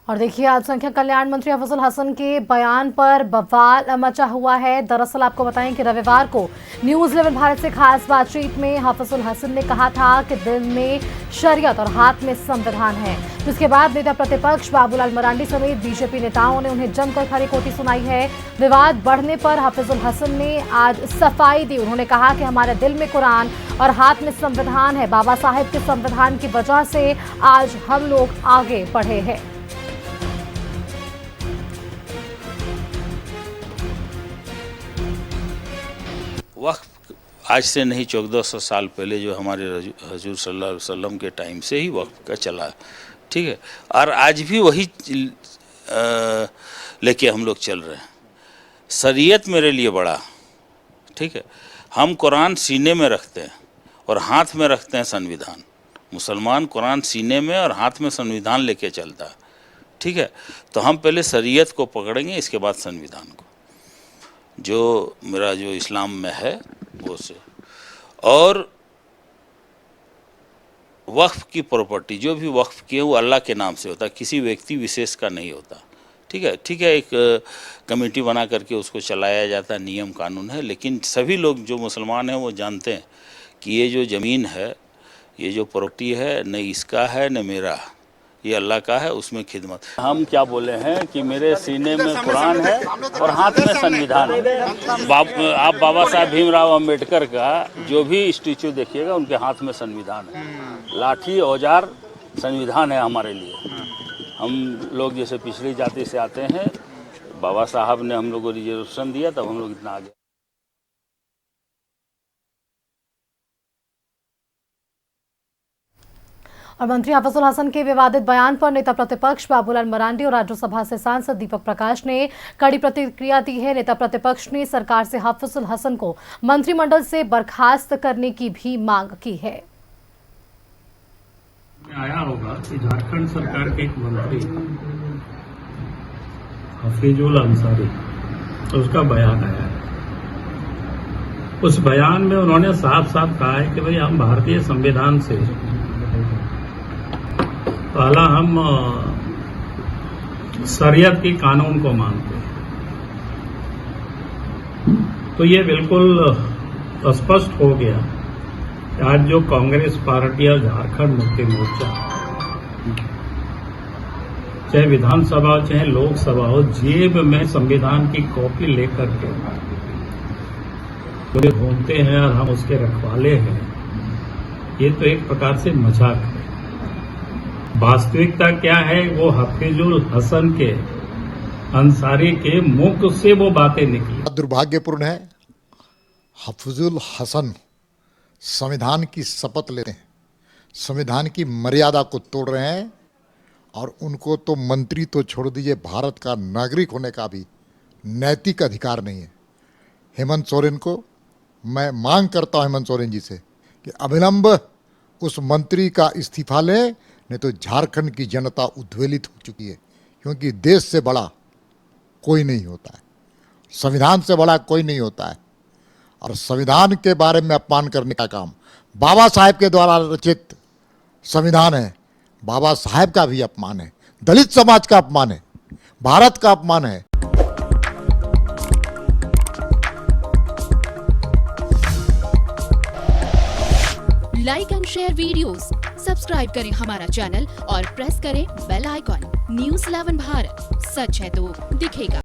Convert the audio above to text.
और देखिए, अल्पसंख्यक कल्याण मंत्री हफीजुल हसन के बयान पर बवाल मचा हुआ है। दरअसल आपको बताएं कि रविवार को न्यूज 11 भारत से खास बातचीत में हफीजुल हसन ने कहा था कि दिल में शरीयत और हाथ में संविधान है। जिसके बाद नेता प्रतिपक्ष बाबूलाल मरांडी समेत बीजेपी नेताओं ने उन्हें जमकर खरी खोटी सुनाई है। विवाद बढ़ने पर हफीजुल हसन ने आज सफाई दी। उन्होंने कहा कि हमारे दिल में कुरान और हाथ में संविधान है। बाबा साहेब के संविधान की वजह से आज हम लोग आगे बढ़े हैं। वक्फ आज से नहीं 1400 साल पहले जो हमारे हजूर सल्लल्लाहु अलैहि वसल्लम के टाइम से ही वक्फ का चला, ठीक है, और आज भी वही लेके हम लोग चल रहे हैं। शरीयत मेरे लिए बड़ा, ठीक है, हम कुरान सीने में रखते हैं और हाथ में रखते हैं संविधान। मुसलमान कुरान सीने में और हाथ में संविधान लेके चलता है, ठीक है। तो हम पहले शरीयत को पकड़ेंगे, इसके बाद संविधान को, जो मेरा जो इस्लाम में है वो से। और वक्फ की प्रॉपर्टी जो भी वक्फ किए वो अल्लाह के नाम से होता है, किसी व्यक्ति विशेष का नहीं होता, ठीक है, ठीक है। एक कमेटी बना करके उसको चलाया जाता है, नियम कानून है, लेकिन सभी लोग जो मुसलमान हैं वो जानते हैं कि ये जो ज़मीन है, ये जो प्रॉपर्टी है, न इसका है न मेरा, ये अल्लाह का है, उसमें खिदमत। हम क्या बोले हैं कि मेरे सीने में कुरान है और हाथ में संविधान है। आप बाबा साहब भीमराव अंबेडकर का जो भी स्टैचू देखिएगा, उनके हाथ में संविधान है। लाठी औजार संविधान है हमारे लिए। हम लोग जैसे पिछड़ी जाति से आते हैं, बाबा साहब ने हम लोग को रिजर्वेशन दिया, तब हम लोग इतना आगे। और मंत्री हफीजुल हसन के विवादित बयान पर नेता प्रतिपक्ष बाबूलाल मरांडी और राज्यसभा से सांसद दीपक प्रकाश ने कड़ी प्रतिक्रिया दी है। नेता प्रतिपक्ष ने सरकार से हफीजुल हसन को मंत्रिमंडल से बर्खास्त करने की भी मांग की है। आया होगा कि झारखंड सरकार के एक मंत्री हफीजुल अंसारी, तो उसका बयान आया है। उस बयान में उन्होंने साफ साफ कहा है कि भाई हम भारतीय संविधान से पहला हम शरीयत की कानून को मानते हैं। तो ये बिल्कुल स्पष्ट हो गया कि आज जो कांग्रेस पार्टी और झारखंड मुक्ति मोर्चा, चाहे विधानसभा चाहे लोकसभा हो, जेब में संविधान की कॉपी लेकर के तो घूमते हैं और हम उसके रखवाले हैं, ये तो एक प्रकार से मजाक है। वास्तविकता क्या है, वो हफीजुल हसन के अंसारी के मुख से वो बातें निकली। दुर्भाग्यपूर्ण है, हफीजुल हसन संविधान की शपथ लेते हैं, संविधान की मर्यादा को तोड़ रहे हैं, और उनको तो मंत्री तो छोड़ दीजिए, भारत का नागरिक होने का भी नैतिक अधिकार नहीं है। हेमंत सोरेन को मैं मांग करता हूं, हेमंत सोरेन जी से, कि अविलंब उस मंत्री का इस्तीफा लें, नहीं तो झारखंड की जनता उद्वेलित हो चुकी है। क्योंकि देश से बड़ा कोई नहीं होता है, संविधान से बड़ा कोई नहीं होता है। और संविधान के बारे में अपमान करने का काम बाबा साहेब के द्वारा रचित संविधान है, बाबा साहेब का भी अपमान है, दलित समाज का अपमान है, भारत का अपमान है। Like and share videos, subscribe करें हमारा चैनल और प्रेस करें बेल आइकॉन। न्यूज़ 11 भारत, सच है तो दिखेगा।